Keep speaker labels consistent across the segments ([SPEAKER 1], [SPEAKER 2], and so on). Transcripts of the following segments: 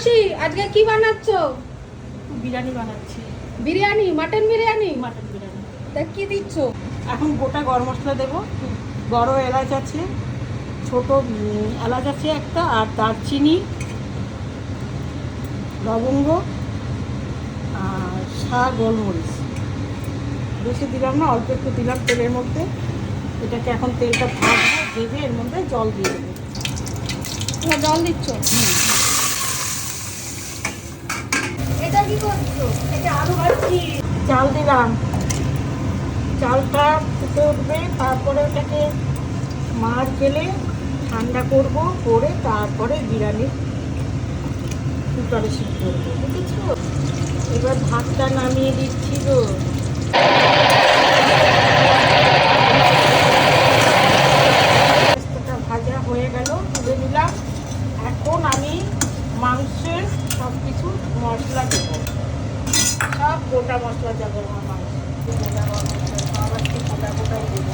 [SPEAKER 1] মাসি আজকে কি বানাচ্ছো?
[SPEAKER 2] বিরিয়ানি বানাচ্ছি।
[SPEAKER 1] বিরিয়ানি? মাটন বিরিয়ানি?
[SPEAKER 2] মাটন বিরিয়ানি।
[SPEAKER 1] তা কি দিচ্ছ?
[SPEAKER 2] এখন গোটা গরম মশলা দেবো, বড় এলাচ আছে, ছোট এলাচ আছে একটা, আর দারচিনি, লবঙ্গ আর গোলমরিচ। বেশি দিলাম না, অল্প একটু দিলাম তেলের মধ্যে। এটাকে এখন তেলটা ভাজবো, ভেজে এর মধ্যে জল দিয়ে দেবো।
[SPEAKER 1] জল দিচ্ছ? এটা কি করছো?
[SPEAKER 2] এটা আলু ভাজছি। চাল দিলাম, চালটা ফুটে উঠবে, তারপরে ওটাকে মাছ গেলে ঠান্ডা করব, করে তারপরে বিরিয়ানি কুকারে সিদ্ধ করবো, বুঝেছো? এবার ভাতটা নামিয়ে দিচ্ছি গো। পেস্তাটা ভাজা হয়ে গেল, তুলে নিলাম। এখন আমি মাংসের সব কিছু মশলা দেবো, সব গোটা মশলা যাবে আমার মাংস। গোটা মশলা সব আজকে গোটাই দেবো,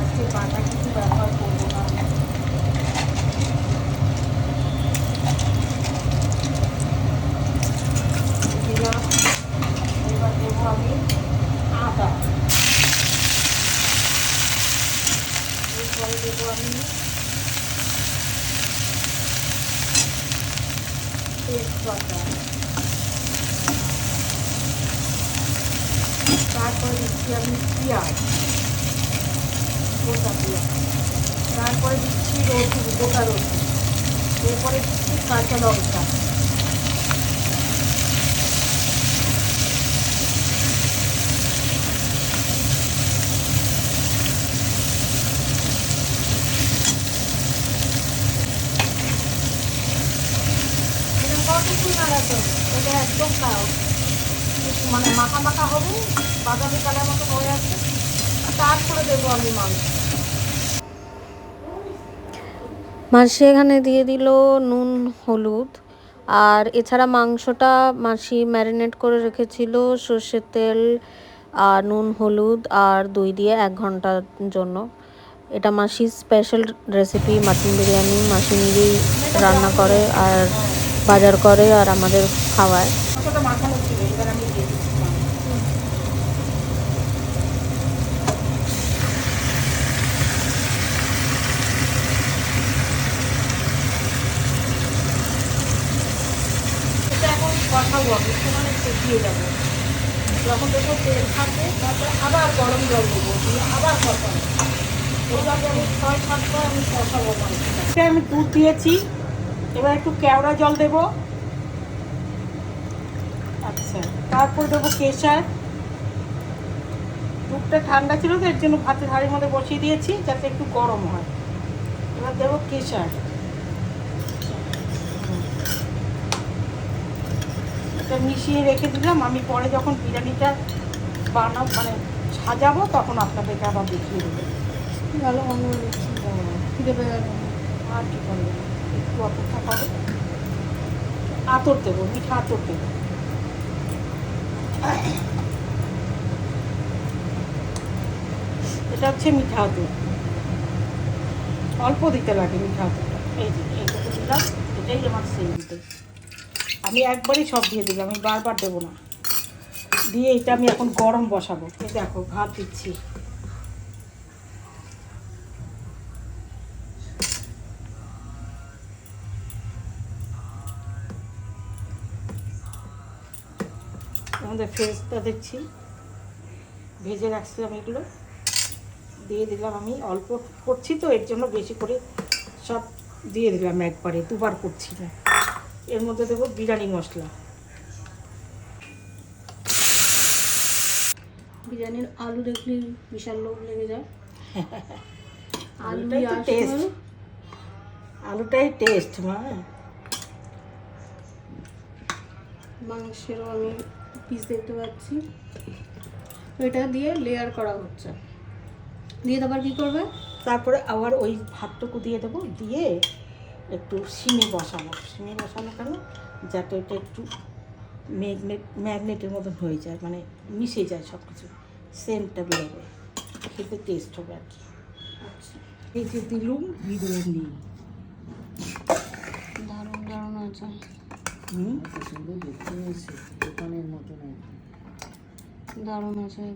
[SPEAKER 2] আজকে বাটা কিছু ব্যবহার করবো না। দিলাম, এবার দেবো আমি আদা, এরপরে দেবো আমি তেজপাতা, তারপরে দিচ্ছি আমি পেঁয়াজ, গোটা পেঁয়াজ, তারপরে দিচ্ছি রসুন, গোটা রসুন, এরপরে দিচ্ছি কাঁচা লঙ্কা, এটা কতক্ষণ নাড়াতে হবে, এটা একদম খাও মানে মাখা মাখা হবে, বাদামি কালার মতো হয়ে আসবে, তারপরে দেবো আমি মাংস।
[SPEAKER 3] মাসি এখানে দিয়ে দিল নুন হলুদ, আর এছাড়া মাংসটা মাসি ম্যারিনেট করে রেখেছিল সর্ষের তেল আর নুন হলুদ আর দই দিয়ে 1 ঘন্টার জন্য। এটা মাসির স্পেশাল রেসিপি মাটন বিরিয়ানি। মাসি নিজেই রান্না করে আর বাজার করে আর আমাদের খাওয়ায়।
[SPEAKER 2] মাংসটা মাখানো ছিল, এবার আমি দিয়ে দিচ্ছি মাংস। এটা এখন কষাবো, আমি সমানে শুকিয়ে যাবো। যখন দেখো তেল থাকবে, তারপরে আবার গরম জল দেবো, দিয়ে আবার কষাবো। এইভাবে আমি 6-7 বার আমি কষাবো মাংসটা। আমি দুধ দিয়েছি, এবার একটু কেওড়া জল দেবো। আচ্ছা, তারপর দেবো কেশর। দুধটা ঠান্ডা ছিল তো, এর জন্য ভাতের হাঁড়ির মধ্যে বসিয়ে দিয়েছি যাতে একটু গরম হয়। এবার দেবো কেশর, এটা মিশিয়ে রেখে দিলাম। আমি পরে যখন বিরিয়ানিটা বানাবো মানে সাজাবো, তখন আপনাদেরকে আবার দেখিয়ে দেবো।
[SPEAKER 1] ভালো মনে খিদে পেয়ে গেল।
[SPEAKER 2] আর কি করবো, একটু অপেক্ষা করো। আতর দেবো, মিঠা আতর দেবো। এটা হচ্ছে মিঠা আতর, অল্প দিতে লাগে মিঠা আতরটা। এই যে এইটুকু দিলাম, এটাই আমার সেম দিতে। আমি একবারই সব দিয়ে দিলাম, আমি বারবার দেবো না। দিয়ে এটা আমি এখন গরম বসাবো। এই দেখো ভাত দিচ্ছি। আমাদের ফ্রেশটা দেখছি, ভেজে রাখছিলাম, এগুলো দিয়ে দিলাম। আমি অল্প করছি তো, এর জন্য বেশি করে সব দিয়ে দিলাম একবারে, দুবার করছি না। এর মধ্যে দেবো বিরিয়ানি মশলা।
[SPEAKER 1] বিরিয়ানির আলু দেখলে বিশাল লোভ লেগে যায়।
[SPEAKER 2] আলুটাই তো টেস্ট, আলুটাই টেস্ট মা।
[SPEAKER 1] মাংসেরও আমি পিস দেখতে পাচ্ছি, এটা দিয়ে লেয়ার করা হচ্ছে। দিয়ে তারপর কি করবে?
[SPEAKER 2] তারপরে আবার ওই ভাতটুকু দিয়ে দেবো, দিয়ে একটু সিমে বসানো। সিমে বসানো কেন, যাতে ওটা একটু ম্যাগনেটের মতন হয়ে যায়, মানে মিশে যায় সব কিছু, সেন্টটা বেরোবে, খেতে টেস্ট হবে আর কি। আচ্ছা, এই যে দিলুম বিরিয়ানি,
[SPEAKER 1] দারুণ দারুণ হয়েছে।
[SPEAKER 2] সুন্দর দেখতে হয়েছে, দোকানের মতন একদম।
[SPEAKER 1] দারুণ হয়েছে।